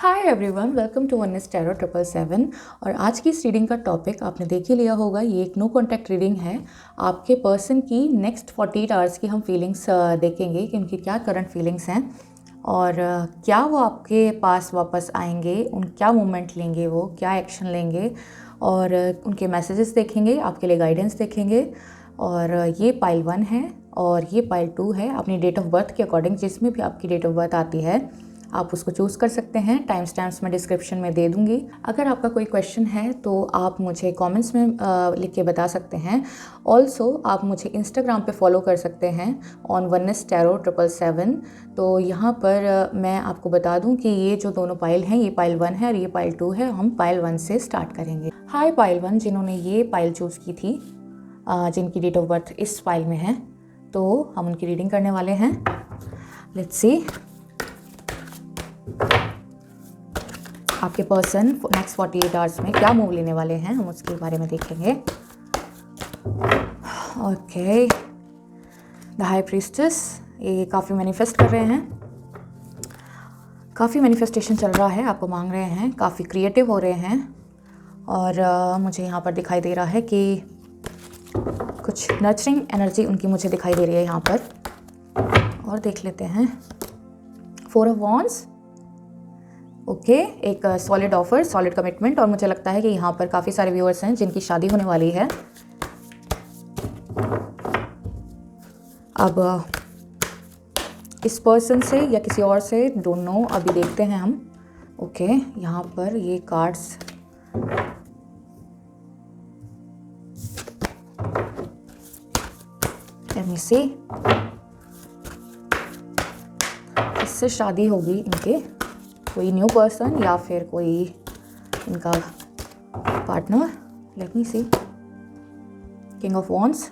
Hi everyone, welcome to Oneness tarot 777। और आज की इस रीडिंग का टॉपिक आपने देख ही लिया होगा। ये एक नो कॉन्टैक्ट रीडिंग है। आपके पर्सन की नेक्स्ट 48 आवर्स की हम फीलिंग्स देखेंगे कि उनकी क्या करंट फीलिंग्स हैं और क्या वो आपके पास वापस आएंगे, उन क्या मूवमेंट लेंगे, वो क्या एक्शन लेंगे और उनके मैसेजेस देखेंगे, आपके लिए गाइडेंस देखेंगे। और ये पाइल 1 है और ये पाइल 2 है। अपनी डेट ऑफ बर्थ के अकॉर्डिंग जिसमें भी आपकी डेट ऑफ बर्थ आती है आप उसको चूज़ कर सकते हैं। टाइम स्टैम्प्स मैं डिस्क्रिप्शन में दे दूंगी। अगर आपका कोई क्वेश्चन है तो आप मुझे कमेंट्स में लिख के बता सकते हैं। ऑल्सो आप मुझे इंस्टाग्राम पे फॉलो कर सकते हैं ऑन वननेस टैरो 777। तो यहाँ पर मैं आपको बता दूं कि ये जो दोनों पाइल हैं, ये पाइल 1 है और ये पाइल 2 है। हम पाइल 1 से स्टार्ट करेंगे। हाय पाइल 1, जिन्होंने ये पाइल चूज़ की थी, जिनकी डेट ऑफ बर्थ इस पाइल में है, तो हम उनकी रीडिंग करने वाले हैं। लेट्स सी आपके पर्सन नेक्स्ट 48 आवर्स में क्या मूव लेने वाले हैं, हम उसके बारे में देखेंगे। ओके, द हाई प्रीस्टेस, ये काफ़ी मैनिफेस्ट कर रहे हैं, काफ़ी मैनिफेस्टेशन चल रहा है, आपको मांग रहे हैं, काफ़ी क्रिएटिव हो रहे हैं। और मुझे यहाँ पर दिखाई दे रहा है कि कुछ नर्चरिंग एनर्जी उनकी मुझे दिखाई दे रही है यहाँ पर। और देख लेते हैं 4 ऑफ वॉन्ड्स। ओके, एक सॉलिड ऑफर, सॉलिड कमिटमेंट। और मुझे लगता है कि यहाँ पर काफ़ी सारे व्यूअर्स हैं जिनकी शादी होने वाली है। अब इस पर्सन से या किसी और से, डोंट नो, अभी देखते हैं हम। ओके, यहाँ पर ये कार्ड्स लेट मी सी, इससे शादी होगी इनके, कोई न्यू पर्सन या फिर कोई इनका partner. Let me see, king of wands.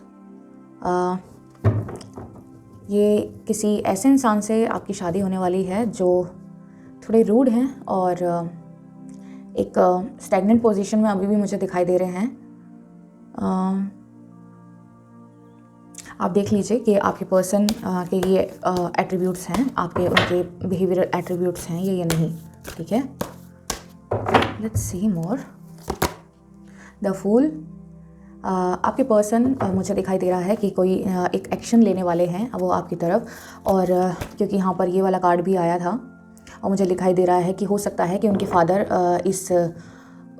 ये किसी ऐसे इंसान से आपकी शादी होने वाली है जो थोड़े रूड हैं और एक स्टैग्नेंट पोजीशन में अभी भी मुझे दिखाई दे रहे हैं। आप देख लीजिए कि आपके पर्सन के ये एट्रीब्यूट्स हैं, आपके उनके बिहेवियरल एट्रीब्यूट्स हैं ये या नहीं। ठीक है, let's see more. The fool, आपके पर्सन मुझे दिखाई दे रहा है कि कोई एक एक्शन लेने वाले हैं वो आपकी तरफ। और क्योंकि यहाँ पर ये वाला कार्ड भी आया था और मुझे दिखाई दे रहा है कि हो सकता है कि उनके फादर इस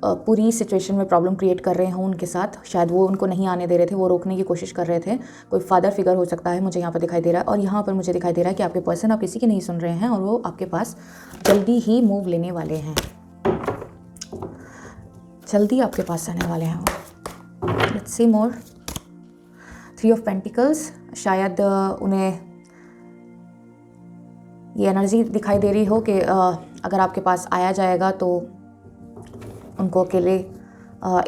पूरी सिचुएशन में प्रॉब्लम क्रिएट कर रहे हों उनके साथ। शायद वो उनको नहीं आने दे रहे थे, वो रोकने की कोशिश कर रहे थे। कोई फादर फिगर हो सकता है, मुझे यहाँ पर दिखाई दे रहा है। और यहाँ पर मुझे दिखाई दे रहा है कि आपके पर्सन आप किसी की नहीं सुन रहे हैं और वो आपके पास जल्दी ही मूव लेने वाले हैं, जल्दी आपके पास आने वाले हैं वो। Let's see more. 3 of pentacles, शायद उन्हें ये एनर्जी दिखाई दे रही हो कि अगर आपके पास आया जाएगा तो उनको अकेले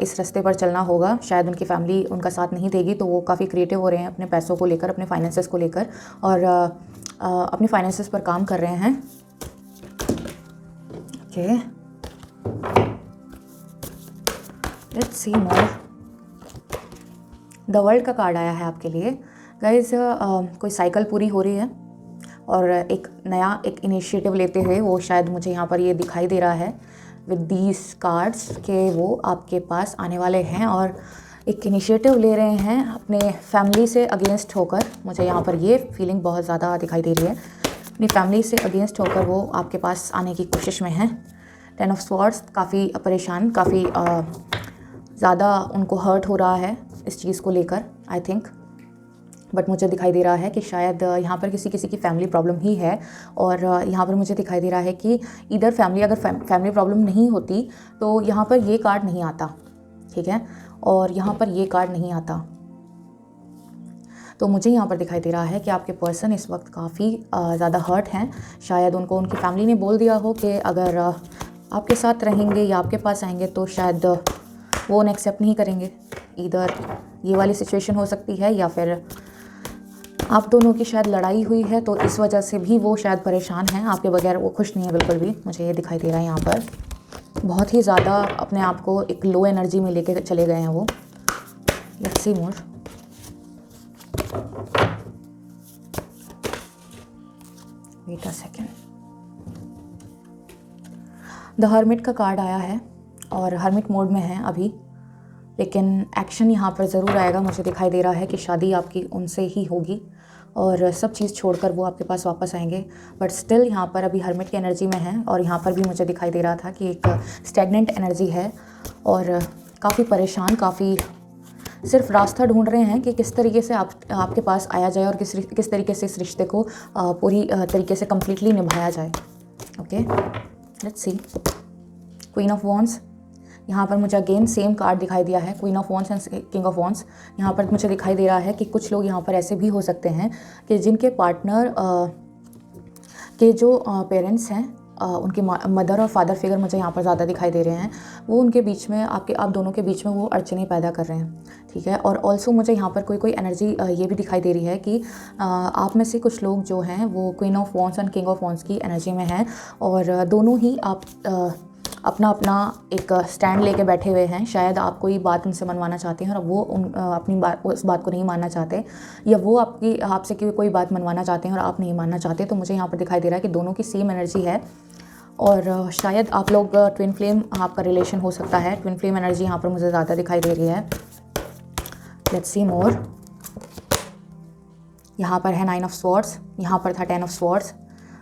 इस रास्ते पर चलना होगा। शायद उनकी फैमिली उनका साथ नहीं देगी, तो वो काफ़ी क्रिएटिव हो रहे हैं अपने पैसों को लेकर, अपने फाइनेंसेस को लेकर, और अपने फाइनेंसेस पर काम कर रहे हैं। Okay, let's see more. The world का कार्ड आया है आपके लिए। गाइस, कोई साइकिल पूरी हो रही है और एक नया इनिशिएटिव लेते हुए वो, शायद मुझे यहाँ पर ये दिखाई दे रहा है विद दीज कार्ड्स के वो आपके पास आने वाले हैं और एक इनिशिएटिव ले रहे हैं अपने फैमिली से अगेंस्ट होकर। मुझे यहाँ पर ये फीलिंग बहुत ज़्यादा दिखाई दे रही है, अपनी फैमिली से अगेंस्ट होकर वो आपके पास आने की कोशिश में हैं। 10 ऑफ स्वॉर्ड्स, काफ़ी परेशान, काफ़ी ज़्यादा उनको हर्ट हो रहा है इस चीज़ को लेकर, आई थिंक। बट मुझे दिखाई दे रहा है कि शायद यहाँ पर किसी की फैमिली प्रॉब्लम ही है। और यहाँ पर मुझे दिखाई दे रहा है कि इधर फैमिली, अगर फैमिली प्रॉब्लम नहीं होती तो यहाँ पर ये कार्ड नहीं आता। ठीक है, और यहाँ पर ये कार्ड नहीं आता। तो मुझे यहाँ पर दिखाई दे रहा है कि आपके पर्सन इस वक्त काफ़ी ज़्यादा हर्ट हैं। शायद उनको उनकी फैमिली ने बोल दिया हो कि अगर आपके साथ रहेंगे या आपके पास आएंगे तो शायद वो उन्हें एक्सेप्ट नहीं करेंगे। इधर ये वाली सिचुएशन हो सकती है या फिर आप दोनों की शायद लड़ाई हुई है, तो इस वजह से भी वो शायद परेशान हैं। आपके बगैर वो खुश नहीं है बिल्कुल भी, मुझे ये दिखाई दे रहा है। यहाँ पर बहुत ही ज़्यादा अपने आप को एक लो एनर्जी में लेके चले गए हैं वो। Let's see more. Wait a second. The hermit का कार्ड आया है और हर्मिट मोड में है अभी, लेकिन एक्शन यहाँ पर ज़रूर आएगा। मुझे दिखाई दे रहा है कि शादी आपकी उनसे ही होगी और सब चीज़ छोड़कर वो आपके पास वापस आएंगे। बट स्टिल यहाँ पर अभी हर्मिट की एनर्जी में है और यहाँ पर भी मुझे दिखाई दे रहा था कि एक स्टैग्नेंट एनर्जी है और काफ़ी परेशान, काफ़ी सिर्फ रास्ता ढूंढ रहे हैं कि किस तरीके से आपके पास आया जाए और किस तरीके से इस रिश्ते को पूरी तरीके से कम्प्लीटली निभाया जाए। Okay, let's see. Queen of wands, यहाँ पर मुझे अगेन सेम कार्ड दिखाई दिया है, queen of wands and king of wands. यहाँ पर मुझे दिखाई दे रहा है कि कुछ लोग यहाँ पर ऐसे भी हो सकते हैं कि जिनके पार्टनर के जो पेरेंट्स हैं, उनके मदर और फादर फिगर मुझे यहाँ पर ज़्यादा दिखाई दे रहे हैं, वो उनके बीच में आप दोनों के बीच में वो अड़चने पैदा कर रहे हैं। ठीक है, और ऑल्सो मुझे यहाँ पर कोई एनर्जी ये भी दिखाई दे रही है कि आप में से कुछ लोग जो हैं वो queen of wands and king of wands की एनर्जी में हैं और दोनों ही आप अपना अपना एक स्टैंड लेके बैठे हुए हैं। शायद आप कोई बात उनसे मनवाना चाहते हैं और वो अपनी बात, उस बात को नहीं मानना चाहते, या वो आपसे कोई बात मनवाना चाहते हैं और आप नहीं मानना चाहते। तो मुझे यहाँ पर दिखाई दे रहा है कि दोनों की सेम एनर्जी है और शायद आप लोग ट्विन फ्लेम, आपका रिलेशन हो सकता है। ट्विन फ्लेम एनर्जी यहाँ पर मुझे ज़्यादा दिखाई दे रही है। लेट्स सी मोर। यहाँ पर है 9 ऑफ स्वॉर्ड्स, यहाँ पर था 10 ऑफ स्वॉर्ड्स।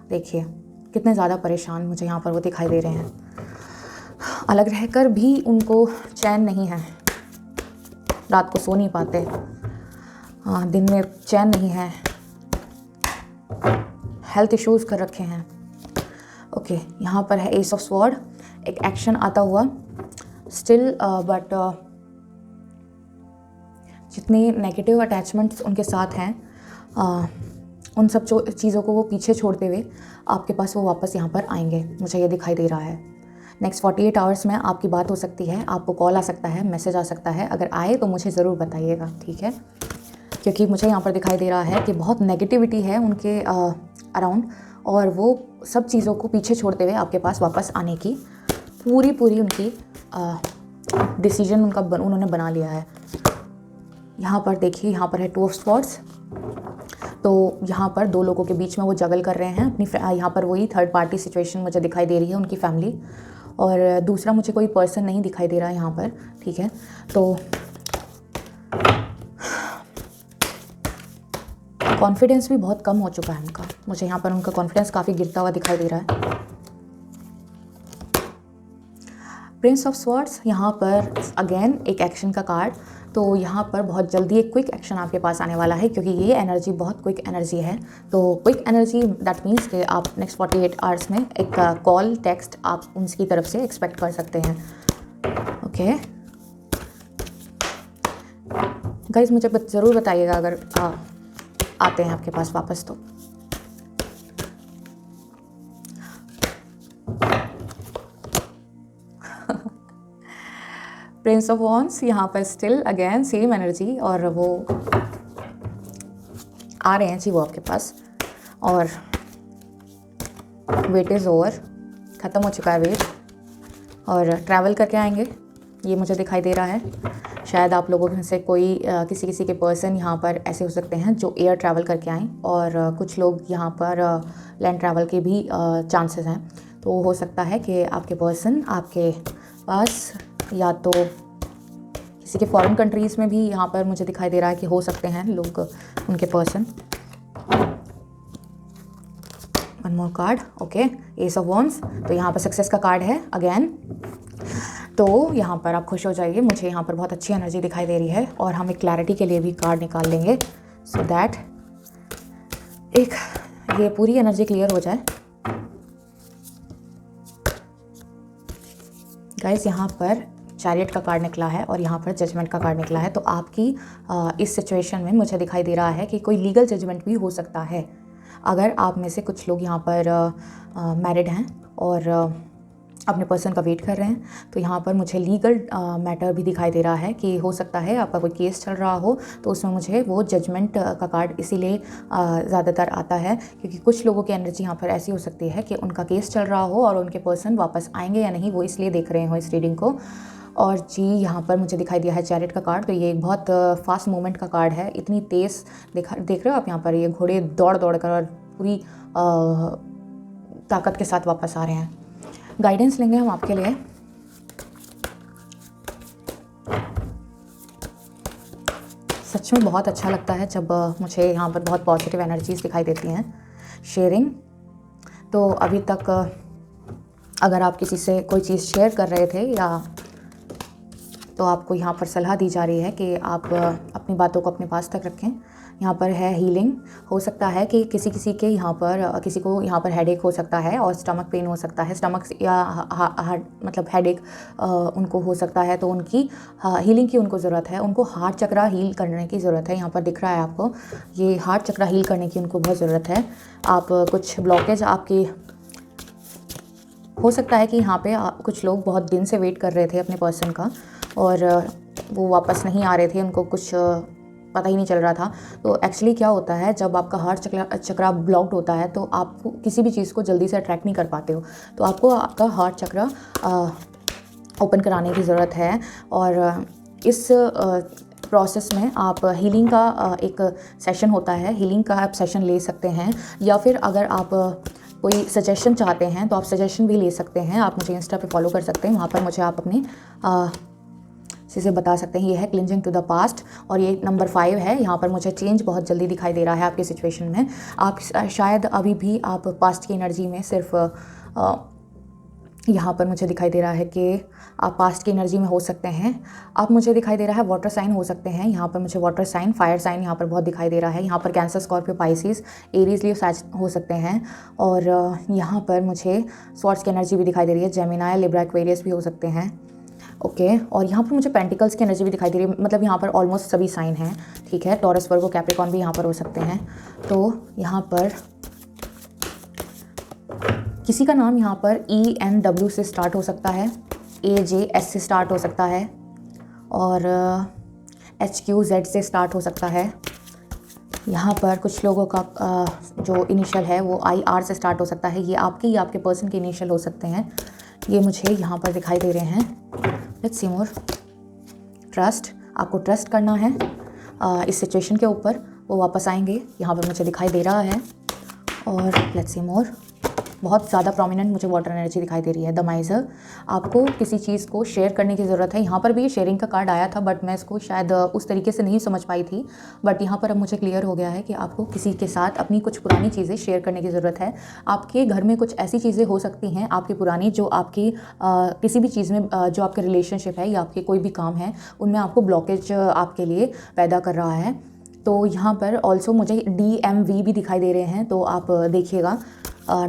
देखिए कितने ज़्यादा परेशान मुझे यहाँ पर वो दिखाई दे रहे हैं। अलग रहकर भी उनको चैन नहीं है, रात को सो नहीं पाते, दिन में चैन नहीं है, हेल्थ इश्यूज़ कर रखे हैं। ओके, यहाँ पर है एस ऑफ स्वॉर्ड, एक एक्शन आता हुआ स्टिल, बट जितने नेगेटिव अटैचमेंट्स उनके साथ हैं उन सब चीज़ों को वो पीछे छोड़ते हुए आपके पास वो वापस यहाँ पर आएंगे, मुझे ये दिखाई दे रहा है। नेक्स्ट 48 आवर्स में आपकी बात हो सकती है, आपको कॉल आ सकता है, मैसेज आ सकता है। अगर आए तो मुझे ज़रूर बताइएगा, ठीक है, क्योंकि मुझे यहाँ पर दिखाई दे रहा है कि बहुत नेगेटिविटी है उनके अराउंड और वो सब चीज़ों को पीछे छोड़ते हुए आपके पास वापस आने की पूरी उनकी डिसीजन उन्होंने बना लिया है। यहाँ पर देखिए, यहाँ पर है 2 ऑफ स्वॉर्ड्स, तो यहाँ पर दो लोगों के बीच में वो जगल कर रहे हैं अपनी, यहाँ पर वही थर्ड पार्टी सिचुएशन मुझे दिखाई दे रही है, उनकी फैमिली, और दूसरा मुझे कोई पर्सन नहीं दिखाई दे रहा है यहाँ पर। ठीक है, तो कॉन्फिडेंस भी बहुत कम हो चुका है उनका, मुझे यहाँ पर उनका कॉन्फिडेंस काफ़ी गिरता हुआ दिखाई दे रहा है। प्रिंस ऑफ स्वॉर्ड्स, यहाँ पर अगेन एक एक्शन का कार्ड, तो यहाँ पर बहुत जल्दी एक क्विक एक्शन आपके पास आने वाला है, क्योंकि ये एनर्जी बहुत क्विक एनर्जी है। तो क्विक एनर्जी दैट मीन्स कि आप नेक्स्ट 48 आवर्स में एक कॉल, टेक्स्ट आप उनकी तरफ से एक्सपेक्ट कर सकते हैं। ओके गाइज, मुझे ज़रूर बताइएगा अगर आते हैं आपके पास वापस तो। प्रिंस ऑफ वॉन्ड्स, यहाँ पर स्टिल अगेन सेम एनर्जी, और वो आ रहे हैं जी वो आपके पास, और वेट इज़ ओवर, ख़त्म हो चुका है वेट, और ट्रैवल करके आएंगे ये मुझे दिखाई दे रहा है। शायद आप लोगों में से कोई किसी के पर्सन यहाँ पर ऐसे हो सकते हैं जो एयर ट्रैवल करके आएँ, और कुछ लोग यहाँ पर लैंड ट्रैवल के भी चांसेस हैं। तो हो सकता है कि आपके पर्सन आपके पास या तो किसी के फॉरेन कंट्रीज़ में भी यहाँ पर मुझे दिखाई दे रहा है कि हो सकते हैं लोग, उनके person. One more card, okay, S of wands, तो यहाँ पर सक्सेस का कार्ड है अगेन। तो यहाँ पर आप खुश हो जाइए, मुझे यहाँ पर बहुत अच्छी एनर्जी दिखाई दे रही है, और हम एक क्लैरिटी के लिए भी कार्ड निकाल लेंगे सो दैट एक ये पूरी एनर्जी क्लियर हो जाए। गाइस, यहाँ पर चैरियट का कार्ड निकला है और यहाँ पर जजमेंट का कार्ड निकला है। तो आपकी इस सिचुएशन में मुझे दिखाई दे रहा है कि कोई लीगल जजमेंट भी हो सकता है। अगर आप में से कुछ लोग यहाँ पर मैरिड हैं और अपने पर्सन का वेट कर रहे हैं, तो यहाँ पर मुझे लीगल मैटर भी दिखाई दे रहा है कि हो सकता है आपका कोई केस चल रहा हो, तो उसमें मुझे वो जजमेंट का कार्ड इसीलिए ज़्यादातर आता है, क्योंकि कुछ लोगों की एनर्जी यहाँ पर ऐसी हो सकती है कि उनका केस चल रहा हो और उनके पर्सन वापस आएंगे या नहीं, वो इसलिए देख रहे हो इस रीडिंग को। और जी, यहाँ पर मुझे दिखाई दिया है चैरियट का कार्ड, तो ये एक बहुत फास्ट मूवमेंट का कार्ड है। इतनी तेज़ देख रहे हो आप यहाँ पर, ये घोड़े दौड़ कर और पूरी ताकत के साथ वापस आ रहे हैं। गाइडेंस लेंगे हम आपके लिए। सच में बहुत अच्छा लगता है जब मुझे यहाँ पर बहुत पॉजिटिव एनर्जीज दिखाई देती हैं। शेयरिंग, तो अभी तक अगर आप किसी से कोई चीज़ शेयर कर रहे थे या तो आपको यहाँ पर सलाह दी जा रही है कि आप अपनी बातों को अपने पास तक रखें। यहाँ पर है हीलिंग। हो सकता है कि किसी के यहाँ पर किसी को यहाँ पर हेडेक हो सकता है और स्टमक पेन हो सकता है, स्टमक या हार्ट मतलब हेडेक उनको हो सकता है, तो उनकी हीलिंग की उनको ज़रूरत है। उनको हार्ट चक्रा हील करने की ज़रूरत है। यहाँ पर दिख रहा है आपको, ये हार्ट चक्रा हील करने की उनको बहुत ज़रूरत है। आप कुछ ब्लॉकेज आपकी हो सकता है कि यहाँ पे कुछ लोग बहुत दिन से वेट कर रहे थे अपने पर्सन का और वो वापस नहीं आ रहे थे, उनको कुछ पता ही नहीं चल रहा था। तो एक्चुअली क्या होता है, जब आपका हार्ट चक्रा ब्लॉक्ड होता है तो आप किसी भी चीज़ को जल्दी से अट्रैक्ट नहीं कर पाते हो। तो आपको आपका हार्ट चक्रा ओपन कराने की ज़रूरत है। और इस प्रोसेस में आप हीलिंग का एक सेशन होता है, हीलिंग का आप सेशन ले सकते हैं, या फिर अगर आप कोई सजेशन चाहते हैं तो आप सजेशन भी ले सकते हैं। आप मुझे इंस्टा पे फॉलो कर सकते हैं, वहाँ पर मुझे आप अपने चीज़ें बता सकते हैं। ये है क्लिंजिंग टू द पास्ट और ये नंबर 5 है। यहाँ पर मुझे चेंज बहुत जल्दी दिखाई दे रहा है आपकी सिचुएशन में। आप शायद अभी भी आप पास्ट की एनर्जी में सिर्फ यहाँ पर मुझे दिखाई दे रहा है कि आप पास्ट की एनर्जी में हो सकते हैं। आप मुझे दिखाई दे रहा है वाटर साइन हो सकते हैं। यहाँ पर मुझे वाटर साइन, फायर साइन यहाँ पर बहुत दिखाई दे रहा है। यहाँ पर कैंसर, स्कॉर्पियो, पाइसिस, एरीज, लियो, सैज हो सकते हैं। और यहाँ पर मुझे स्वॉर्ड्स की एनर्जी भी दिखाई दे रही है। जेमिनाई, लिब्रा, एक्वेरियस भी हो सकते हैं। ओके और यहाँ पर मुझे पेंटिकल्स की एनर्जी भी दिखाई दे रही है, मतलब यहाँ पर ऑलमोस्ट सभी साइन हैं। ठीक है, टॉरस, वर्गो, कैप्रिकॉर्न भी यहाँ पर हो सकते हैं। तो यहाँ पर किसी का नाम यहाँ पर ENW से स्टार्ट हो सकता है, AJS से स्टार्ट हो सकता है और HQZ से स्टार्ट हो सकता है। यहाँ पर कुछ लोगों का जो इनिशियल है वो IR से स्टार्ट हो सकता है। ये आपके या आपके पर्सन के इनिशियल हो सकते हैं। ये मुझे यहाँ पर दिखाई दे रहे हैं। Let's see more. ट्रस्ट, आपको ट्रस्ट करना है इस सिचुएशन के ऊपर, वो वापस आएंगे, यहाँ पर मुझे दिखाई दे रहा है। और लेट्स सी मोर। बहुत ज़्यादा प्रोमिनेंट मुझे वाटर एनर्जी दिखाई दे रही है। द माइजर, आपको किसी चीज़ को शेयर करने की ज़रूरत है। यहाँ पर भी शेयरिंग का कार्ड आया था बट मैं इसको शायद उस तरीके से नहीं समझ पाई थी, बट यहाँ पर अब मुझे क्लियर हो गया है कि आपको किसी के साथ अपनी कुछ पुरानी चीज़ें शेयर करने की ज़रूरत है। आपके घर में कुछ ऐसी चीज़ें हो सकती हैं आपकी पुरानी, जो आपकी किसी भी चीज़ में जो आपके रिलेशनशिप है या आपके कोई भी काम है उनमें आपको ब्लॉकेज आपके लिए पैदा कर रहा है। तो यहाँ पर ऑल्सो मुझे DMV भी दिखाई दे रहे हैं, तो आप देखिएगा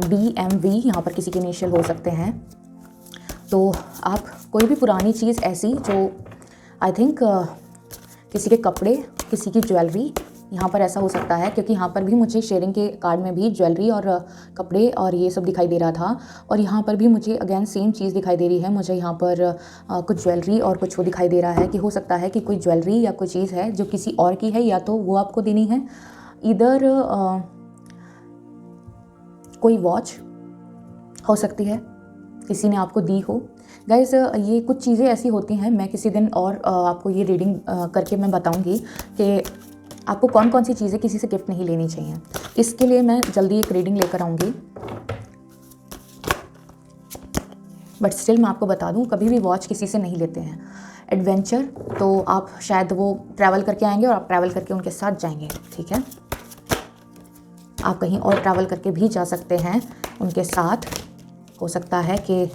DMV यहाँ पर किसी के इनिशियल हो सकते हैं। तो आप कोई भी पुरानी चीज़ ऐसी जो आई थिंक किसी के कपड़े, किसी की ज्वेलरी, यहाँ पर ऐसा हो सकता है, क्योंकि यहाँ पर भी मुझे शेयरिंग के कार्ड में भी ज्वेलरी और कपड़े और ये सब दिखाई दे रहा था। और यहाँ पर भी मुझे अगेन सेम चीज़ दिखाई दे रही है। मुझे यहाँ पर कुछ ज्वेलरी और कुछ वो दिखाई दे रहा है कि हो सकता है कि कोई ज्वेलरी या कोई चीज़ है जो किसी और की है, या तो वो आपको देनी है, इधर कोई वॉच हो सकती है किसी ने आपको दी हो। गाइज़ ये कुछ चीज़ें ऐसी होती हैं, मैं किसी दिन और आपको ये रीडिंग करके मैं बताऊंगी कि आपको कौन कौन सी चीज़ें किसी से गिफ्ट नहीं लेनी चाहिए। इसके लिए मैं जल्दी एक रीडिंग लेकर आऊँगी, बट स्टिल मैं आपको बता दूँ, कभी भी वॉच किसी से नहीं लेते हैं। एडवेंचर, तो आप शायद वो ट्रैवल करके आएंगे और आप ट्रैवल करके उनके साथ जाएंगे। ठीक है, आप कहीं और ट्रैवल करके भी जा सकते हैं उनके साथ। हो सकता है कि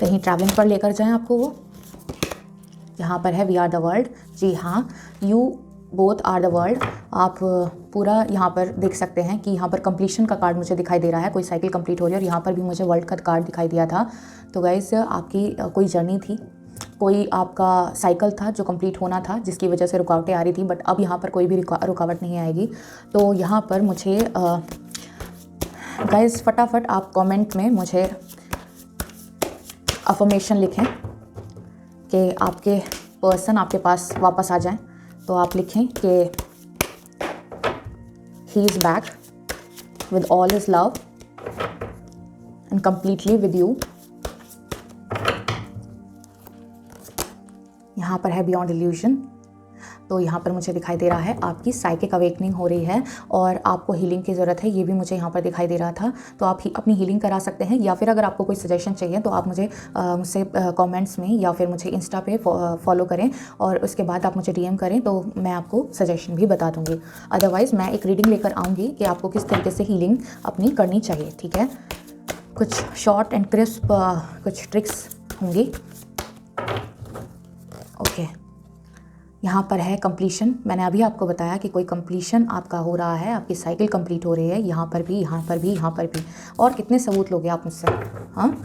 कहीं ट्रैवलिंग पर लेकर जाएं आपको वो। यहाँ पर है वी आर द वर्ल्ड। जी हाँ, you both are the world. आप पूरा यहाँ पर देख सकते हैं कि यहाँ पर कंप्लीशन का कार्ड मुझे दिखाई दे रहा है, कोई साइकिल कंप्लीट हो रही है। और यहाँ पर भी मुझे वर्ल्ड का कार्ड दिखाई दिया था। तो गाइस आपकी कोई जर्नी थी, कोई आपका साइकिल था जो कंप्लीट होना था, जिसकी वजह से रुकावटें आ रही थी, बट अब यहाँ पर कोई भी रुकावट नहीं आएगी। तो यहाँ पर मुझे गाइस फटाफट आप कमेंट में मुझे अफर्मेशन लिखें कि आपके पर्सन आपके पास वापस आ जाएं। तो आप लिखें कि he is back with all his love and completely with you. यहाँ पर है बियॉन्ड इल्यूजन। तो यहाँ पर मुझे दिखाई दे रहा है आपकी साइकिक अवेकनिंग हो रही है और आपको हीलिंग की ज़रूरत है, ये भी मुझे यहाँ पर दिखाई दे रहा था। तो आप अपनी हीलिंग करा सकते हैं, या फिर अगर आपको कोई सजेशन चाहिए तो आप मुझसे कमेंट्स में या फिर मुझे इंस्टा पे फॉलो करें और उसके बाद आप मुझे डीएम करें, तो मैं आपको सजेशन भी बता दूँगी। अदरवाइज़ मैं एक रीडिंग लेकर आऊँगी कि आपको किस तरीके से हीलिंग अपनी करनी चाहिए, ठीक है। कुछ शॉर्ट एंड क्रिस्प कुछ ट्रिक्स होंगी। ओके, यहाँ पर है कंप्लीशन। मैंने अभी आपको बताया कि कोई कंप्लीशन आपका हो रहा है, आपकी साइकिल कंप्लीट हो रही है, यहाँ पर भी, यहाँ पर भी, यहाँ पर भी। और कितने सबूत लोगे आप मुझसे? हाँ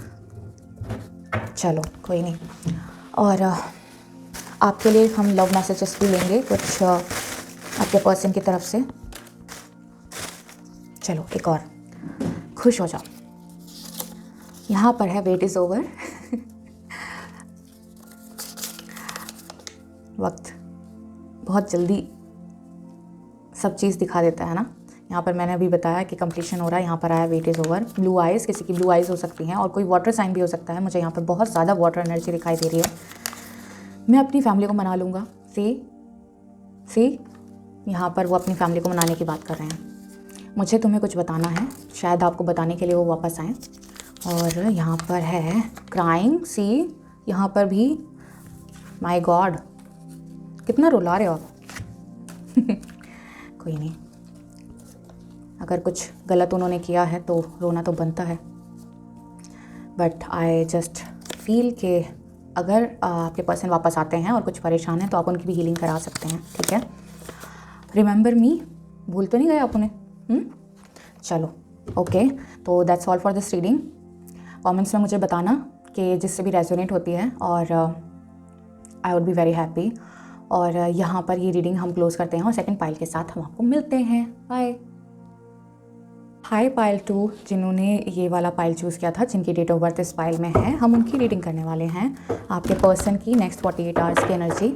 चलो कोई नहीं। और आपके लिए हम लव मैसेजेस भी लेंगे कुछ आपके पर्सन की तरफ से। चलो एक और, खुश हो जाओ। यहाँ पर है वेट इज़ ओवर। वक्त बहुत जल्दी सब चीज़ दिखा देता है ना। यहाँ पर मैंने अभी बताया कि कंप्लीशन हो रहा है, यहाँ पर आया wait is over. Blue eyes, किसी की ब्लू आइज़ हो सकती हैं और कोई वाटर साइन भी हो सकता है। मुझे यहाँ पर बहुत ज़्यादा वाटर एनर्जी दिखाई दे रही है। मैं अपनी फैमिली को मना लूँगा। सी यहाँ पर वो अपनी फैमिली को मनाने की बात कर रहे हैं। मुझे तुम्हें कुछ बताना है, शायद आपको बताने के लिए वो वापस आएँ। और यहाँ पर है क्राइंग, सी यहाँ पर भी। माय गॉड, कितना रुला रहे हो आप। कोई नहीं, अगर कुछ गलत उन्होंने किया है तो रोना तो बनता है, बट आई जस्ट फील कि अगर आपके पर्सन वापस आते हैं और कुछ परेशान हैं तो आप उनकी भी हीलिंग करा सकते हैं, ठीक है। रिमेंबर मी, भूल तो नहीं गए आप उन्हें? चलो ओके, तो that's all for this reading. Comments में मुझे बताना कि जिससे भी रेजोनेट होती है, और I would be very happy. और यहाँ पर ये रीडिंग हम क्लोज करते हैं और सेकंड पाइल के साथ हम आपको मिलते हैं। बाय। हाय पाइल 2, जिन्होंने ये वाला पाइल चूज़ किया था, जिनकी डेट ऑफ बर्थ इस पाइल में है, हम उनकी रीडिंग करने वाले हैं। आपके पर्सन की नेक्स्ट 48 आवर्स की एनर्जी,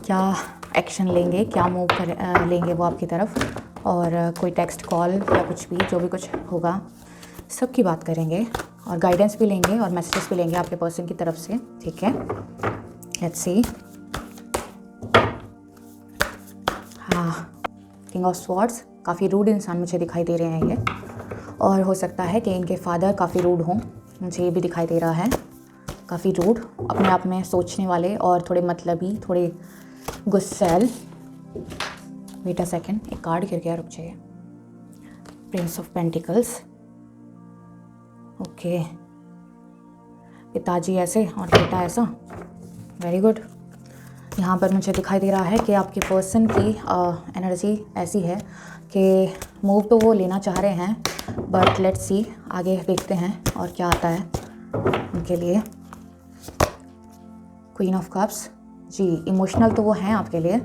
क्या एक्शन लेंगे, क्या मूव लेंगे वो आपकी तरफ, और कोई टेक्स्ट कॉल या कुछ भी, जो भी कुछ होगा सबकी बात करेंगे और गाइडेंस भी लेंगे और मैसेजेस भी लेंगे आपके पर्सन की तरफ से, ठीक है। Let's see. हाँ, किंग ऑफ स्वॉर्ड्स, काफ़ी रूड इंसान मुझे दिखाई दे रहे हैं ये, और हो सकता है कि इनके फादर काफ़ी रूड हों, मुझे ये भी दिखाई दे रहा है। काफ़ी रूड, अपने आप में सोचने वाले और थोड़े मतलबी, थोड़े गुस्सैल। वेट अ सेकेंड, एक कार्ड गिर गया, रुक जाइए। Prince of pentacles, okay. पिताजी ऐसे और बेटा ऐसा, वेरी गुड। यहाँ पर मुझे दिखाई दे रहा है कि आपके पर्सन की एनर्जी ऐसी है कि मूव तो वो लेना चाह रहे हैं, बट लेट्स सी, आगे देखते हैं और क्या आता है उनके लिए। क्वीन ऑफ कप्स, जी इमोशनल तो वो हैं आपके लिए,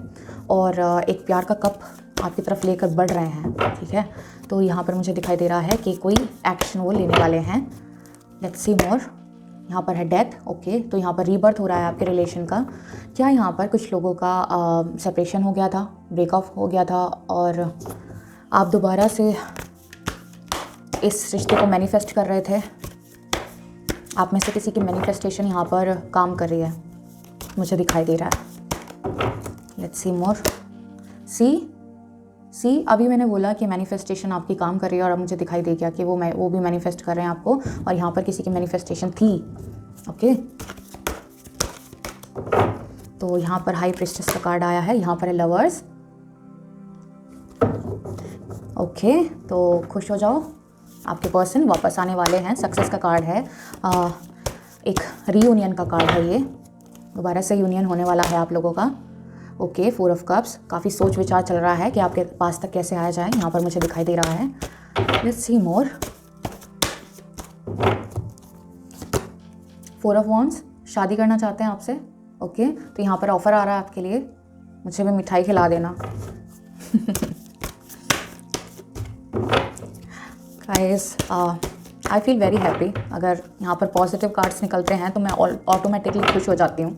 और एक प्यार का कप आपकी तरफ लेकर बढ़ रहे हैं, ठीक है। तो यहाँ पर मुझे दिखाई दे रहा है कि कोई एक्शन वो लेने वाले हैं। लेट्स सी मोर। यहाँ पर है डेथ, ओके। तो यहाँ पर रीबर्थ हो रहा है आपके रिलेशन का। क्या यहाँ पर कुछ लोगों का सेपरेशन हो गया था, ब्रेक ऑफ हो गया था, और आप दोबारा से इस रिश्ते को मैनिफेस्ट कर रहे थे। आप में से किसी की मैनिफेस्टेशन यहाँ पर काम कर रही है, मुझे दिखाई दे रहा है। लेट्स सी मोर। सी अभी मैंने बोला कि मैनिफेस्टेशन आपकी काम कर रही है, और अब मुझे दिखाई दे गया कि वो भी मैनिफेस्ट कर रहे हैं आपको, और यहाँ पर किसी की मैनिफेस्टेशन थी, ओके। तो यहाँ पर हाई प्रिस्टेस का कार्ड आया है, यहाँ पर है लवर्स, ओके। तो खुश हो जाओ, आपके पर्सन वापस आने वाले हैं। सक्सेस का कार्ड है, एक रीयूनियन का कार्ड है, ये दोबारा से यूनियन होने वाला है आप लोगों का, ओके। 4 ऑफ कप्स, काफ़ी सोच विचार चल रहा है कि आपके पास तक कैसे आया जाए, यहाँ पर मुझे दिखाई दे रहा है। Let's see more. 4 of wands, शादी करना चाहते हैं आपसे, ओके। तो यहाँ पर ऑफर आ रहा है आपके लिए, मुझे भी मिठाई खिला देना। Guys, I feel very happy. अगर यहाँ पर पॉजिटिव कार्ड्स निकलते हैं तो मैं ऑटोमेटिकली खुश हो जाती हूँ।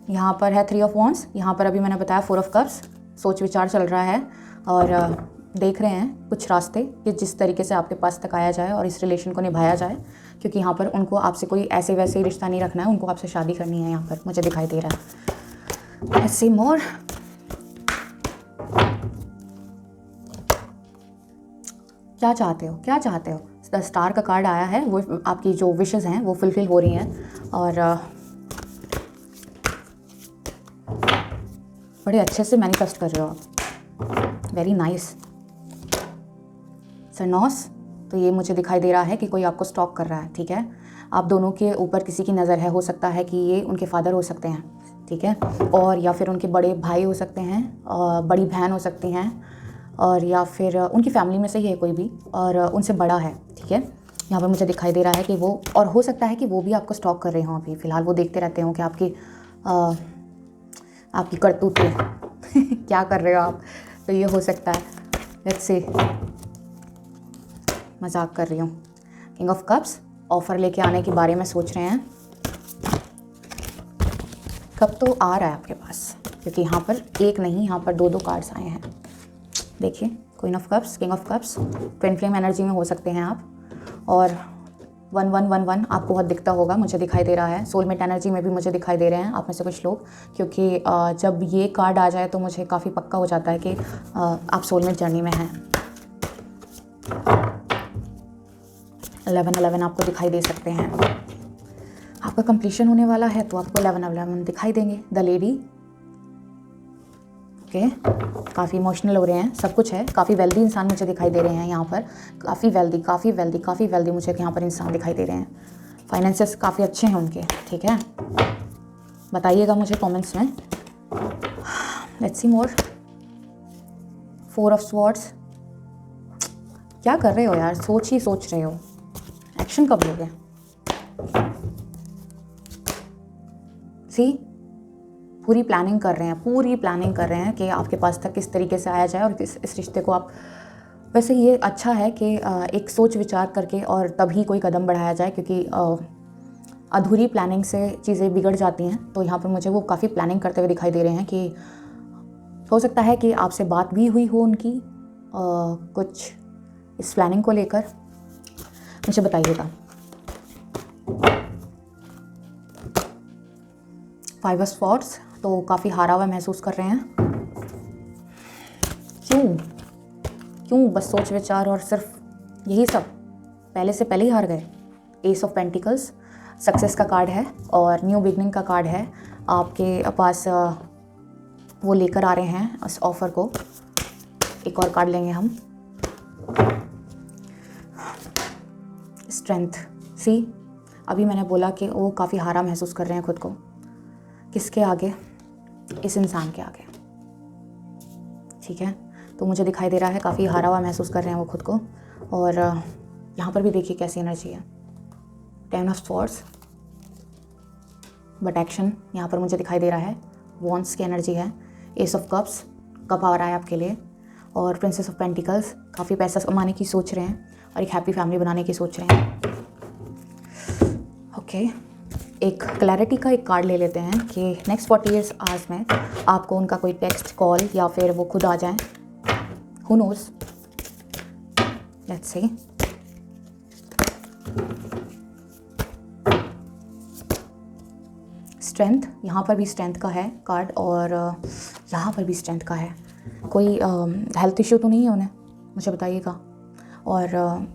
यहाँ पर है 3 ऑफ वॉन्ड्स, यहाँ पर अभी मैंने बताया 4 ऑफ कप्स, सोच विचार चल रहा है, और देख रहे हैं कुछ रास्ते कि जिस तरीके से आपके पास तक आया जाए और इस रिलेशन को निभाया जाए, क्योंकि यहाँ पर उनको आपसे कोई ऐसे वैसे ही रिश्ता नहीं रखना है, उनको आपसे शादी करनी है, यहाँ पर मुझे दिखाई दे रहा है। Let's see more. क्या चाहते हो, क्या चाहते हो? द स्टार का कार्ड आया है, वो आपकी जो विशेस हैं वो फुलफिल हो रही हैं और बड़े अच्छे से मैनिफेस्ट कर रहे हो आप। Very nice. सरनोस, तो ये मुझे दिखाई दे रहा है कि कोई आपको स्टॉक कर रहा है, ठीक है। आप दोनों के ऊपर किसी की नज़र है, हो सकता है कि ये उनके फादर हो सकते हैं, ठीक है, और या फिर उनके बड़े भाई हो सकते हैं, बड़ी बहन हो सकती हैं, और या फिर उनकी फैमिली में से ही है कोई भी और उनसे बड़ा है, ठीक है। यहाँ पर मुझे दिखाई दे रहा है कि वो, और हो सकता है कि वो भी आपको स्टॉक कर रहे हों अभी फ़िलहाल, वो देखते रहते हों कि आपकी करतूतें क्या कर रहे हो आप, तो ये हो सकता है। लेट्स से, मजाक कर रही हूँ। किंग ऑफ कप्स, ऑफ़र लेके आने के बारे में सोच रहे हैं। कब तो आ रहा है आपके पास, क्योंकि यहाँ पर एक नहीं, यहाँ पर 2 कार्ड्स आए हैं। देखिए, queen of cups, king of cups, twin flame energy में हो सकते हैं आप, और 1111 आपको बहुत दिखता होगा, मुझे दिखाई दे रहा है। सोलमेट एनर्जी में भी मुझे दिखाई दे रहे हैं आप में से कुछ लोग, क्योंकि जब ये कार्ड आ जाए तो मुझे काफ़ी पक्का हो जाता है कि आप सोलमेट जर्नी में हैं। 1111 आपको दिखाई दे सकते हैं। आपका कंप्लीशन होने वाला है तो आपको 1111 दिखाई देंगे। द लेडी, ओके, काफ़ी इमोशनल हो रहे हैं, सब कुछ है। काफ़ी वेल्दी इंसान मुझे दिखाई दे रहे हैं यहाँ पर, काफ़ी वेल्दी मुझे यहाँ पर इंसान दिखाई दे रहे हैं। फाइनेंसेस काफ़ी अच्छे हैं उनके, ठीक है। बताइएगा मुझे कमेंट्स में। Let's see more. 4 of swords, क्या कर रहे हो यार, सोच रहे हो, एक्शन कब लोगे? सी, पूरी प्लानिंग कर रहे हैं कि आपके पास तक किस तरीके से आया जाए और इस रिश्ते को आप, वैसे ये अच्छा है कि एक सोच विचार करके और तभी कोई कदम बढ़ाया जाए, क्योंकि अधूरी प्लानिंग से चीज़ें बिगड़ जाती हैं। तो यहाँ पर मुझे वो काफ़ी प्लानिंग करते हुए दिखाई दे रहे हैं कि हो सकता है कि आपसे बात भी हुई हो उनकी कुछ इस प्लानिंग को लेकर, मुझे बताइएगा। 5 ऑफ स्वॉर्ड्स, तो काफ़ी हारा हुआ महसूस कर रहे हैं। क्यों बस सोच विचार और सिर्फ यही सब, पहले से पहले ही हार गए। एस ऑफ पेंटिकल्स, सक्सेस का कार्ड है और न्यू बिगनिंग का कार्ड है। आपके पास वो लेकर आ रहे हैं इस ऑफ़र को। एक और कार्ड लेंगे हम। स्ट्रेंथ, सी, अभी मैंने बोला कि वो काफ़ी हारा महसूस कर रहे हैं खुद को। किसके आगे? इस इंसान के आगे, ठीक है। तो मुझे दिखाई दे रहा है काफ़ी हारा हुआ महसूस कर रहे हैं वो खुद को। और यहाँ पर भी देखिए कैसी एनर्जी है। 10 ऑफ स्वॉर्ड्स, बट एक्शन यहाँ पर मुझे दिखाई दे रहा है। वॉन्ड्स की एनर्जी है। एस ऑफ कप्स, कप आ रहा है आपके लिए। और प्रिंसेस ऑफ पेंटिकल्स, काफ़ी पैसा कमाने की सोच रहे हैं और एक हैप्पी फैमिली बनाने की सोच रहे हैं। ओके, एक क्लैरिटी का एक कार्ड ले लेते हैं कि नेक्स्ट 48 आवर्स में आपको उनका कोई टेक्स्ट, कॉल या फिर वो खुद आ जाएं। Who nose, let's see. Strength, यहाँ पर भी स्ट्रेंथ का है कार्ड और यहाँ पर भी स्ट्रेंथ का है। कोई हेल्थ इश्यू तो नहीं है उन्हें, मुझे बताइएगा। और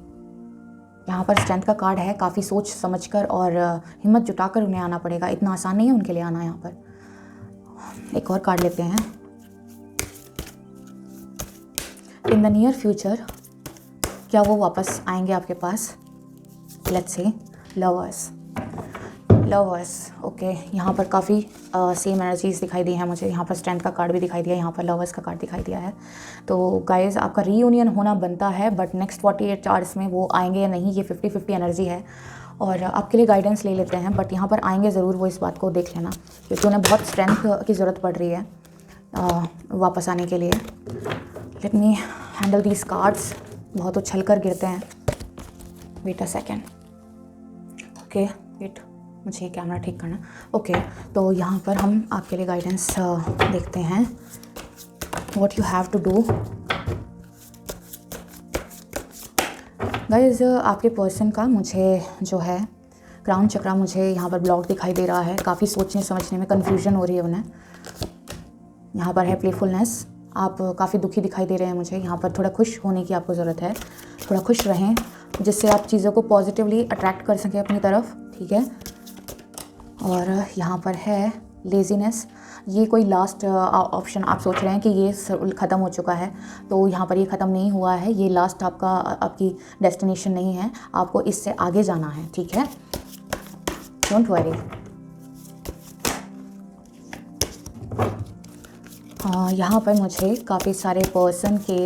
यहाँ पर स्ट्रेंथ का कार्ड है। काफ़ी सोच समझकर और हिम्मत जुटाकर उन्हें आना पड़ेगा, इतना आसान नहीं है उनके लिए आना यहाँ पर। एक और कार्ड लेते हैं। इन द नियर फ्यूचर, क्या वो वापस आएंगे आपके पास? Let's see. लवर्स, ओके, यहाँ पर काफ़ी सेम एनर्जीज दिखाई दी हैं मुझे। यहाँ पर स्ट्रेंथ का कार्ड भी दिखाई दिया, यहाँ पर लवर्स का कार्ड दिखाई दिया है। तो गाइज़, आपका रीयूनियन होना बनता है, बट नेक्स्ट 48 आवर्स में वो आएंगे या नहीं, ये 50-50 एनर्जी है। और आपके लिए गाइडेंस ले लेते हैं, बट यहाँ पर आएंगे ज़रूर, वो इस बात को देख लेना, क्योंकि उन्हें बहुत स्ट्रेंथ की ज़रूरत पड़ रही है वापस आने के लिए। Let me handle these cards. बहुत उछल कर गिरते हैं। Wait a second. Okay, wait, मुझे कैमरा ठीक करना। ओके, तो यहाँ पर हम आपके लिए गाइडेंस देखते हैं। What you have to do. Guys, आपके पर्सन का मुझे जो है क्राउन चक्रा मुझे यहाँ पर ब्लॉक दिखाई दे रहा है। काफ़ी सोचने समझने में कन्फ्यूजन हो रही है उन्हें। यहाँ पर है प्लेफुलनेस, आप काफ़ी दुखी दिखाई दे रहे हैं मुझे। यहाँ पर थोड़ा खुश होने की आपको ज़रूरत है, थोड़ा खुश रहें जिससे आप चीज़ों को पॉजिटिवली अट्रैक्ट कर सकें अपनी तरफ, ठीक है। और यहाँ पर है लेज़ीनेस, ये कोई लास्ट ऑप्शन आप सोच रहे हैं कि ये ख़त्म हो चुका है, तो यहाँ पर ये ख़त्म नहीं हुआ है, ये लास्ट आपकी डेस्टिनेशन नहीं है, आपको इससे आगे जाना है, ठीक है। Don't worry. यहाँ पर मुझे काफ़ी सारे पर्सन के,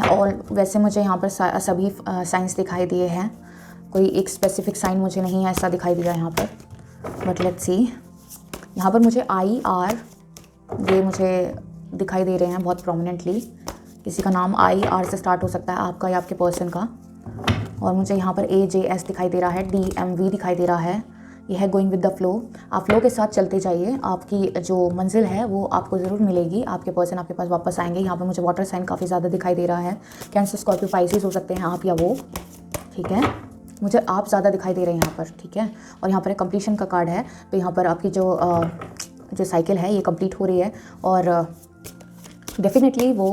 और वैसे मुझे यहाँ पर सभी साइंस दिखाई दिए हैं, कोई एक स्पेसिफिक साइन मुझे नहीं ऐसा दिखाई दिया यहाँ पर, बट लेट्स सी। यहाँ पर मुझे IR ये मुझे दिखाई दे रहे हैं बहुत प्रोमिनेंटली, किसी का नाम IR से स्टार्ट हो सकता है, आपका या आपके पर्सन का। और मुझे यहाँ पर AJS दिखाई दे रहा है, DMV दिखाई दे रहा है, यह है गोइंग विद द फ्लो। आप फ्लो के साथ चलते जाइए, आपकी जो मंजिल है वो आपको ज़रूर मिलेगी, आपके पर्सन आपके पास वापस आएंगे। यहाँ पर मुझे वाटर साइन काफ़ी ज़्यादा दिखाई दे रहा है, कैंसर, स्कॉर्पियो, पाइसेस हो सकते हैं आप या वो, ठीक है। मुझे आप ज़्यादा दिखाई दे रहे हैं यहाँ पर, ठीक है। और यहाँ पर एक कंप्लीशन का कार्ड है, तो यहाँ पर आपकी जो साइकिल है ये कंप्लीट हो रही है, और डेफिनेटली वो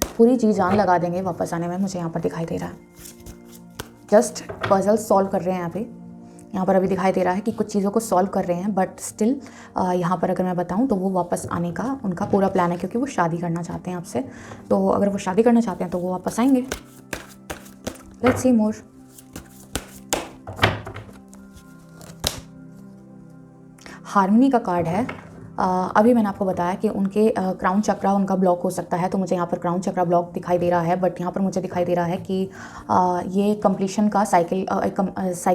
पूरी जी जान लगा देंगे वापस आने में, मुझे यहाँ पर दिखाई दे रहा है। जस्ट पजल सॉल्व कर रहे हैं यहाँ पर अभी दिखाई दे रहा है कि कुछ चीज़ों को सॉल्व कर रहे हैं, बट स्टिल यहाँ पर अगर मैं बताऊँ तो वो वापस आने का उनका पूरा प्लान है, क्योंकि वो शादी करना चाहते हैं आपसे। तो अगर वो शादी करना चाहते हैं तो वो वापस आएंगे। Let's see more. हार्मनी का कार्ड है। अभी मैंने आपको बताया कि उनके क्राउन चक्रा उनका ब्लॉक हो सकता है, तो मुझे यहाँ पर क्राउन चक्रा ब्लॉक दिखाई दे रहा है, बट यहाँ पर मुझे दिखाई दे रहा है कि ये कंप्लीशन का साइकिल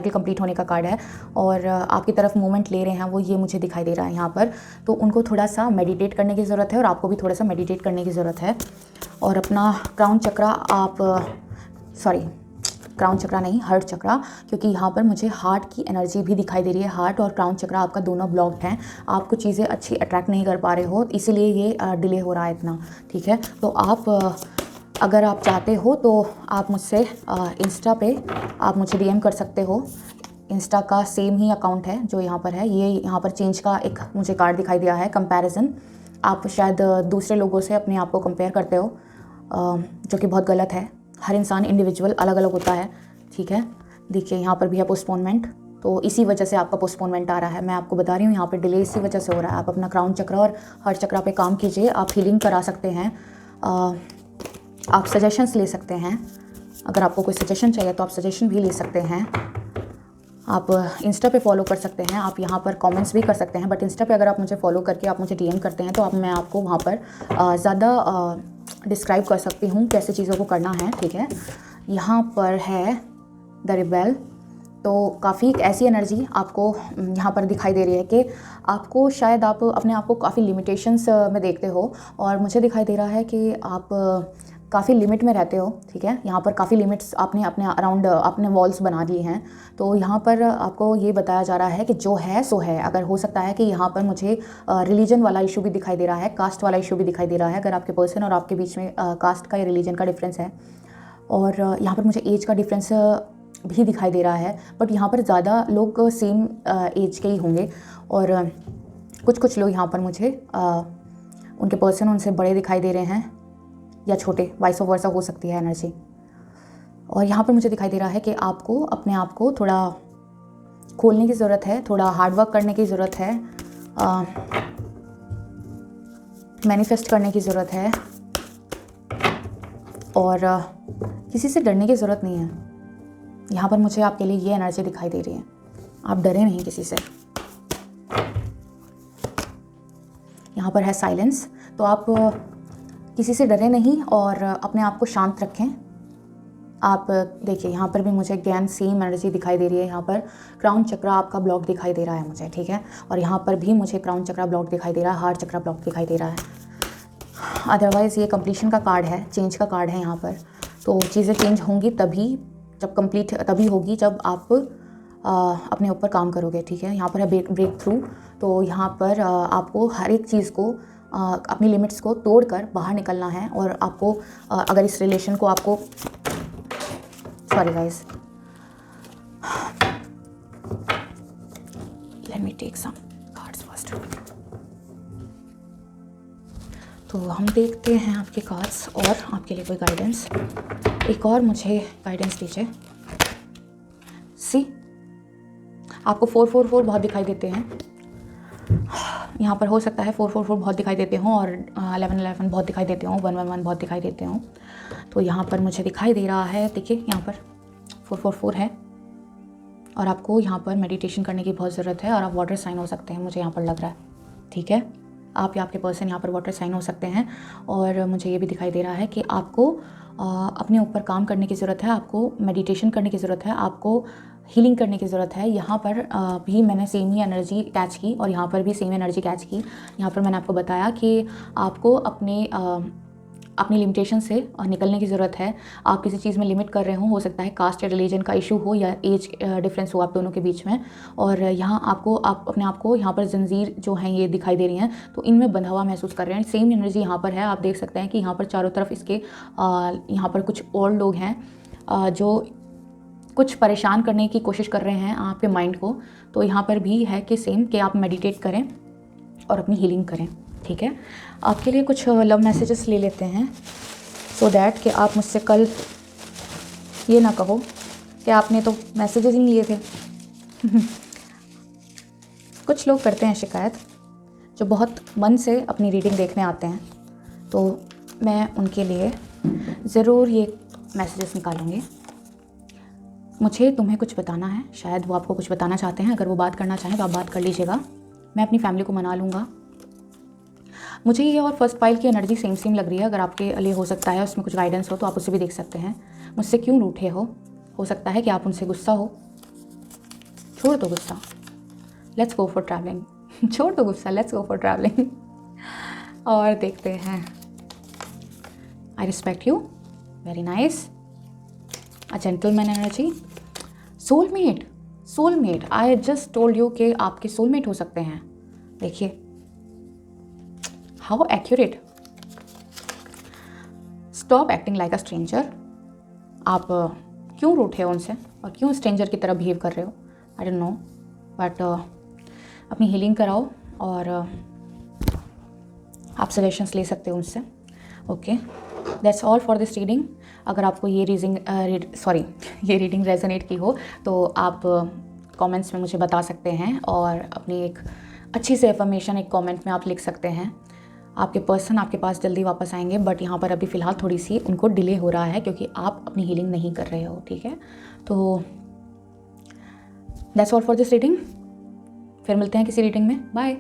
कंप्लीट होने का कार्ड है, और आपकी तरफ मूवमेंट ले रहे हैं वो, ये मुझे दिखाई दे रहा है यहाँ पर। तो उनको थोड़ा सा मेडिटेट करने की ज़रूरत है, और आपको भी थोड़ा सा मेडिटेट करने की ज़रूरत है। और अपना क्राउन चक्रा क्राउन चक्रा नहीं, हार्ट चक्रा, क्योंकि यहाँ पर मुझे हार्ट की एनर्जी भी दिखाई दे रही है। हार्ट और क्राउन चक्रा आपका दोनों ब्लॉक्ड हैं, आपको चीज़ें अच्छी अट्रैक्ट नहीं कर पा रहे हो, इसीलिए ये डिले हो रहा है इतना, ठीक है। तो आप अगर आप चाहते हो तो आप मुझसे इंस्टा पे आप मुझे DM कर सकते हो। इंस्टा का सेम ही अकाउंट है जो यहाँ पर है। ये यहाँ पर चेंज का एक मुझे कार्ड दिखाई दिया है, कंपैरिजन। आप शायद दूसरे लोगों से अपने आप को कंपेयर करते हो, जो कि बहुत गलत है। हर इंसान इंडिविजुअल अलग अलग होता है, ठीक है। देखिए यहाँ पर भी है पोस्टपोनमेंट, तो इसी वजह से आपका पोस्टपोनमेंट आ रहा है। मैं आपको बता रही हूँ यहाँ पे डिले इसी वजह से हो रहा है। आप अपना क्राउन चक्र और हार्ट चक्र पे काम कीजिए, आप हीलिंग करा सकते हैं, आप सजेशंस ले सकते हैं। अगर आपको कोई सजेशन चाहिए तो आप सजेशन भी ले सकते हैं। आप इंस्टा पे फॉलो कर सकते हैं, आप यहाँ पर कमेंट्स भी कर सकते हैं, बट इंस्टा पे अगर आप मुझे फॉलो करके आप मुझे DM करते हैं तो मैं आपको वहाँ पर ज़्यादा डिस्क्राइब कर सकती हूँ कैसे चीज़ों को करना है, ठीक है। यहाँ पर है द रिबेल, तो काफ़ी ऐसी एनर्जी आपको यहाँ पर दिखाई दे रही है कि आपको शायद आप अपने आप को काफ़ी लिमिटेशंस में देखते हो, और मुझे दिखाई दे रहा है कि आप काफ़ी लिमिट में रहते हो, ठीक है। यहाँ पर काफ़ी लिमिट्स आपने अपने अराउंड अपने वॉल्स बना लिए हैं। तो यहाँ पर आपको ये बताया जा रहा है कि जो है सो है। अगर हो सकता है कि यहाँ पर मुझे रिलीजन वाला इशू भी दिखाई दे रहा है, कास्ट वाला इशू भी दिखाई दे रहा है। अगर आपके पर्सन और आपके बीच में कास्ट का या रिलीजन का डिफरेंस है, और यहाँ पर मुझे एज का डिफरेंस भी दिखाई दे रहा है, बट यहाँ पर ज़्यादा लोग सेम एज के ही होंगे, और कुछ लोग यहाँ पर मुझे उनके पर्सन उनसे बड़े दिखाई दे रहे हैं या छोटे, वाइस वर्सा हो सकती है एनर्जी। और यहाँ पर मुझे दिखाई दे रहा है कि आपको अपने आप को थोड़ा खोलने की ज़रूरत है, थोड़ा हार्डवर्क करने की ज़रूरत है, मैनिफेस्ट करने की ज़रूरत है, और किसी से डरने की ज़रूरत नहीं है। यहाँ पर मुझे आपके लिए ये एनर्जी दिखाई दे रही है, आप डरे नहीं किसी से। यहाँ पर है साइलेंस, तो आप किसी से डरे नहीं और अपने आप को शांत रखें। आप देखिए यहाँ पर भी मुझे ज्ञान सेम एनर्जी दिखाई दे रही है। यहाँ पर क्राउन चक्रा आपका ब्लॉक दिखाई दे रहा है मुझे, ठीक है। और यहाँ पर भी मुझे क्राउन चक्रा ब्लॉक दिखाई दे रहा है, हार्ट चक्रा ब्लॉक दिखाई दे रहा है। अदरवाइज़ ये कंप्लीशन का कार्ड है, चेंज का कार्ड है यहाँ पर। तो चीज़ें चेंज होंगी तभी होगी जब आप अपने ऊपर काम करोगे, ठीक है। यहाँ पर है ब्रेक थ्रू, तो यहाँ पर आपको हर एक चीज़ को अपनी लिमिट्स को तोड़कर बाहर निकलना है। और आपको अगर इस रिलेशन को आपको sorry guys, let me take some cards first. तो हम देखते हैं आपके कार्ड्स और आपके लिए कोई गाइडेंस। एक और मुझे गाइडेंस दीजिए। सी, आपको 444 बहुत दिखाई देते हैं। यहाँ पर हो सकता है 444 बहुत दिखाई देते हों और 1111 बहुत दिखाई देते हों, 111 बहुत दिखाई देते हों। तो यहाँ पर मुझे दिखाई दे रहा है, देखिए यहाँ पर 444 है और आपको यहाँ पर मेडिटेशन करने की बहुत ज़रूरत है और आप वाटर साइन हो सकते हैं, मुझे यहाँ पर लग रहा है। ठीक है, आप या आपके पर्सन यहाँ पर वाटर साइन हो सकते हैं। और मुझे ये भी दिखाई दे रहा है कि आपको अपने ऊपर काम करने की ज़रूरत है, आपको मेडिटेशन करने की ज़रूरत है, आपको हीलिंग करने की ज़रूरत है। यहाँ पर भी मैंने सेम ही एनर्जी कैच की और यहाँ पर भी सेम एनर्जी कैच की। यहाँ पर मैंने आपको बताया कि आपको अपनी लिमिटेशन से निकलने की ज़रूरत है। आप किसी चीज़ में लिमिट कर रहे हो सकता है कास्ट या रिलीजन का इशू हो या एज डिफरेंस हो आप दोनों के बीच में। और यहाँ आप अपने आप को यहाँ पर जंजीर जो हैं ये दिखाई दे रही हैं, तो इनमें बंधा हुआ महसूस कर रहे हैं। सेम एनर्जी यहाँ पर है, आप देख सकते हैं कि यहाँ पर चारों तरफ इसके यहाँ पर कुछ और लोग हैं जो कुछ परेशान करने की कोशिश कर रहे हैं आपके माइंड को। तो यहाँ पर भी है कि सेम कि आप मेडिटेट करें और अपनी हीलिंग करें। ठीक है, आपके लिए कुछ लव मैसेजेस ले लेते हैं सो दैट कि आप मुझसे कल ये ना कहो कि आपने तो मैसेजेस ही नहीं लिए थे। कुछ लोग करते हैं शिकायत जो बहुत मन से अपनी रीडिंग देखने आते हैं, तो मैं उनके लिए ज़रूर ये मैसेजेस निकालूंगी। मुझे तुम्हें कुछ बताना है, शायद वो आपको कुछ बताना चाहते हैं। अगर वो बात करना चाहें तो आप बात कर लीजिएगा, मैं अपनी फैमिली को मना लूँगा। मुझे ये और फर्स्ट पाइल की एनर्जी सेम लग रही है। अगर आपके लिए हो सकता है उसमें कुछ गाइडेंस हो तो आप उसे भी देख सकते हैं। मुझसे क्यों रूठे हो सकता है कि आप उनसे गुस्सा हो। छोड़ दो गुस्सा, लेट्स गो फॉर ट्रैवलिंग। छोड़ दो गुस्सा, लेट्स गो फॉर ट्रैवलिंग। और देखते हैं, I respect you, very nice, a gentleman energy, soulmate. I just told you कि आपके सोलमेट हो सकते हैं। देखिए how accurate. Stop acting like a stranger. आप क्यों रूठे हो उनसे और क्यों स्ट्रेंजर की तरह बिहेव कर रहे हो, आई डोंट नो, बट अपनी हीलिंग कराओ और आप सजेशंस ले सकते हो उनसे। Okay, that's all for this reading. अगर आपको ये रीडिंग रेजोनेट की हो तो आप कमेंट्स में मुझे बता सकते हैं और अपनी एक अच्छी से एफर्मेशन एक कमेंट में आप लिख सकते हैं। आपके पर्सन आपके पास जल्दी वापस आएंगे, बट यहाँ पर अभी फ़िलहाल थोड़ी सी उनको डिले हो रहा है क्योंकि आप अपनी हीलिंग नहीं कर रहे हो। ठीक है, तो that's all for this reading. फिर मिलते हैं किसी रीडिंग में, बाय।